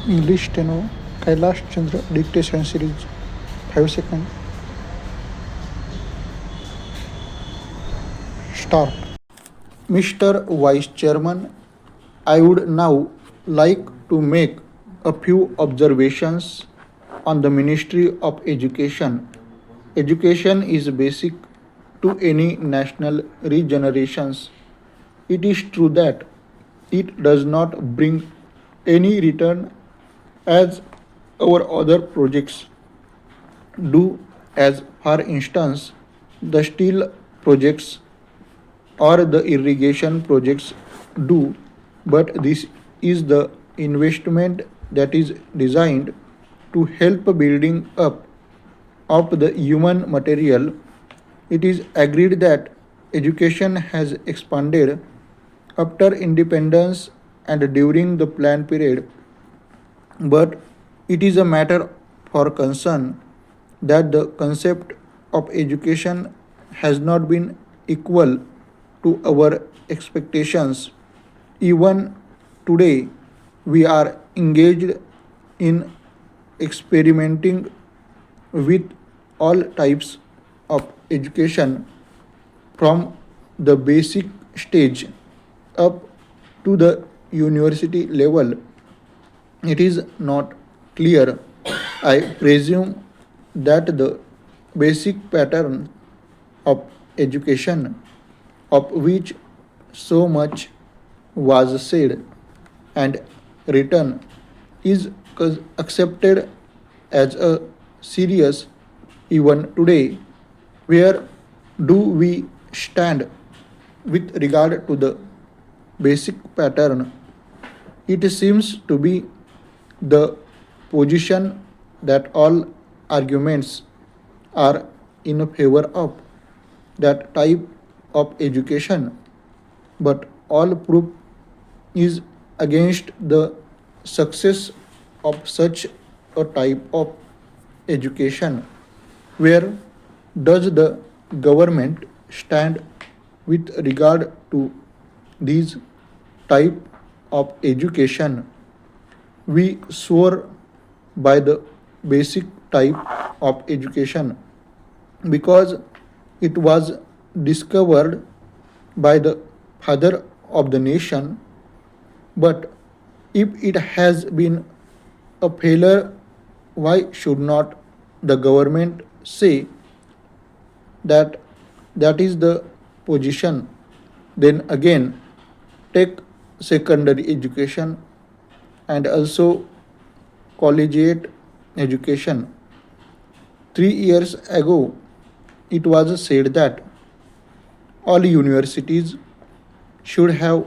English steno, Kailash Chandra dictation series, 5 seconds. Start. Mr. Vice Chairman, I would now like to make a few observations on the Ministry of Education. Education is basic to any national regenerations. It is true that it does not bring any return as our other projects do, as for instance the steel projects or the irrigation projects do, but this is the investment that is designed to help building up of the human material. It is agreed that education has expanded after independence and during the plan period, but it is a matter for concern that the concept of education has not been equal to our expectations. Even today, we are engaged in experimenting with all types of education from the basic stage up to the university level. It is not clear, I presume, that the basic pattern of education, of which so much was said and written, is accepted as a serious even today. Where do we stand with regard to the basic pattern? It seems to be the position that all arguments are in favor of that type of education, but all proof is against the success of such a type of education. Where does the government stand with regard to these type of education? We swore by the basic type of education because it was discovered by the father of the nation, but if it has been a failure, why should not the government say that that is the position? Then again, take secondary education and also collegiate education. 3 years ago, it was said that all universities should have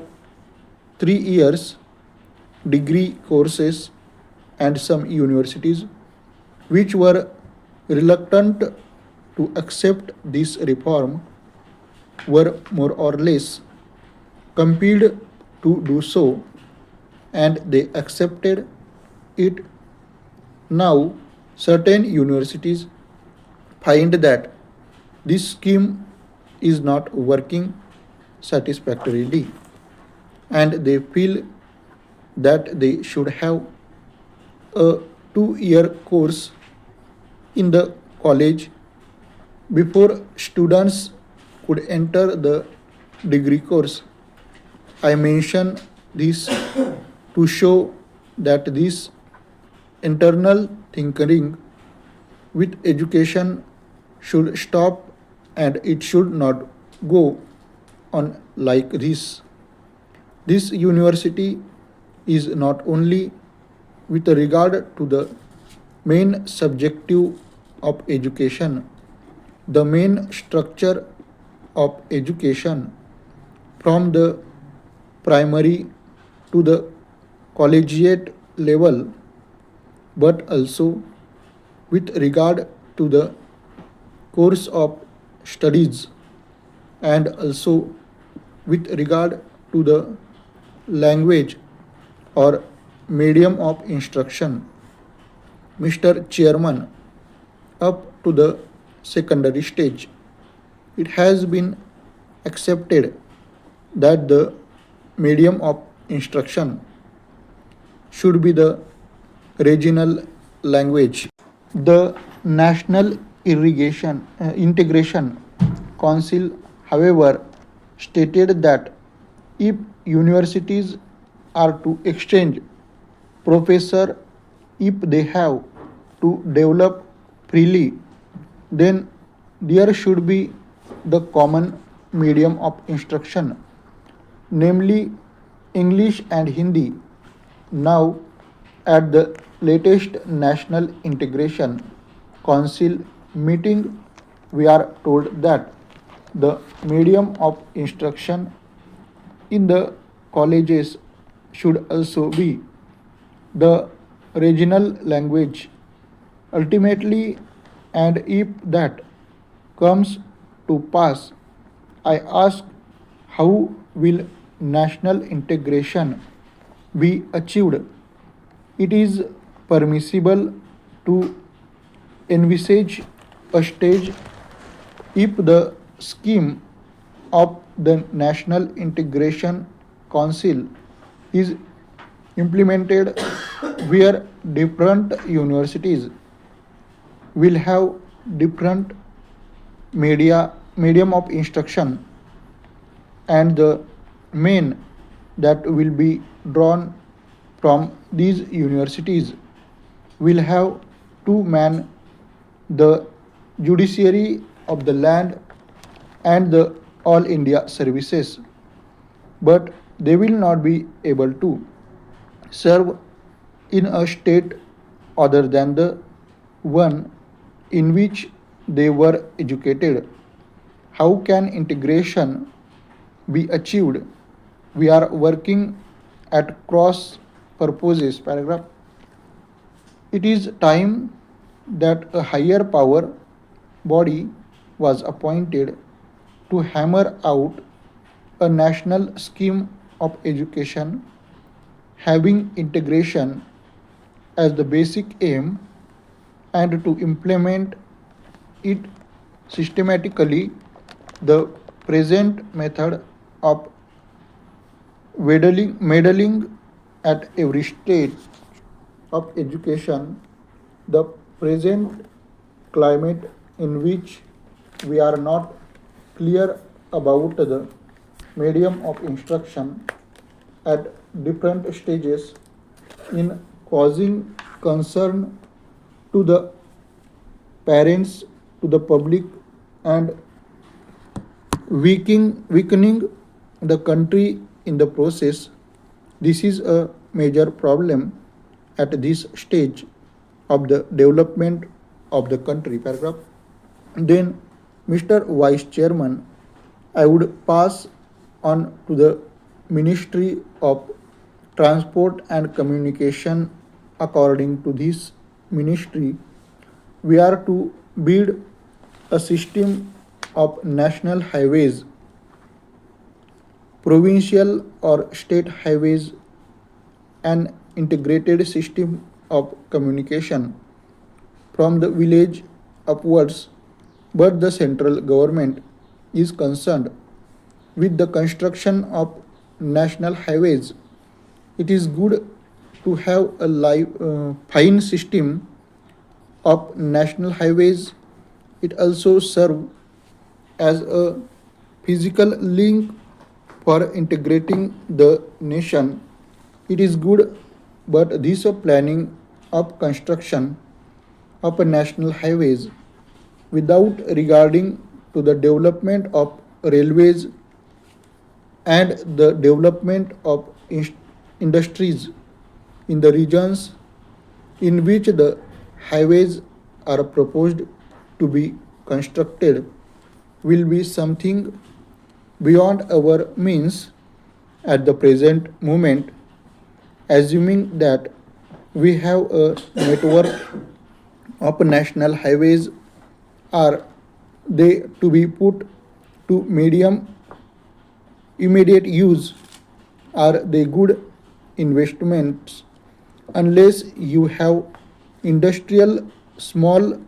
3 years degree courses, and some universities which were reluctant to accept this reform were more or less compelled to do so, and they accepted it. Now, certain universities find that this scheme is not working satisfactorily, and they feel that they should have a 2 year course in the college before students could enter the degree course. I mention this to show that this internal tinkering with education should stop, and it should not go on like this. This university is not only with regard to the main subjective of education, the main structure of education from the primary to the collegiate level, but also with regard to the course of studies, and also with regard to the language or medium of instruction. Mr. Chairman, up to the secondary stage, it has been accepted that the medium of instruction should be the regional language. The National Integration Council, however, stated that if universities are to exchange professor, if they have to develop freely, then there should be the common medium of instruction, namely English and Hindi. Now, at the latest National Integration Council meeting, we are told that the medium of instruction in the colleges should also be the regional language. Ultimately, and if that comes to pass, I ask, how will national integration be achieved? It is permissible to envisage a stage if the scheme of the National Integration Council is implemented where different universities will have different medium of instruction, and the main that will be drawn from these universities will have to man the judiciary of the land and the all India services, but they will not be able to serve in a state other than the one in which they were educated. How can integration be achieved? We are working at cross purposes. Paragraph. It is time that a higher power body was appointed to hammer out a national scheme of education having integration as the basic aim and to implement it systematically. The present method of meddling at every stage of education, the present climate in which we are not clear about the medium of instruction at different stages in causing concern to the parents, to the public, and weakening the country in the process. This is a major problem at this stage of the development of the country. Paragraph. Then, Mr. Vice Chairman, I would pass on to the Ministry of Transport and Communication. According to this ministry, we are to build a system of national highways, provincial or state highways, an integrated system of communication from the village upwards, but the central government is concerned with the construction of national highways. It is good to have a fine system of national highways. It also serves as a physical link for integrating the nation. It is good, but this planning of construction of a national highways without regarding to the development of railways and the development of industries in the regions in which the highways are proposed to be constructed will be something beyond our means at the present moment. Assuming that we have a network of national highways, are they to be put to immediate use? Are they good investments? Unless you have industrial, small,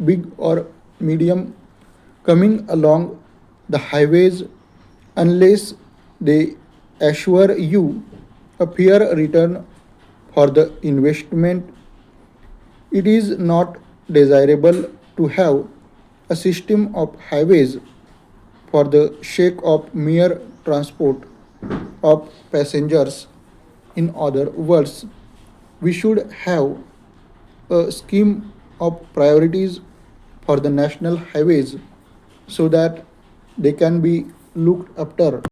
big, or medium coming along the highways, unless they assure you a fair return for the investment, It is not desirable to have a system of highways for the sake of mere transport of passengers. In other words, we should have a scheme of priorities for the national highways so that they can be looked after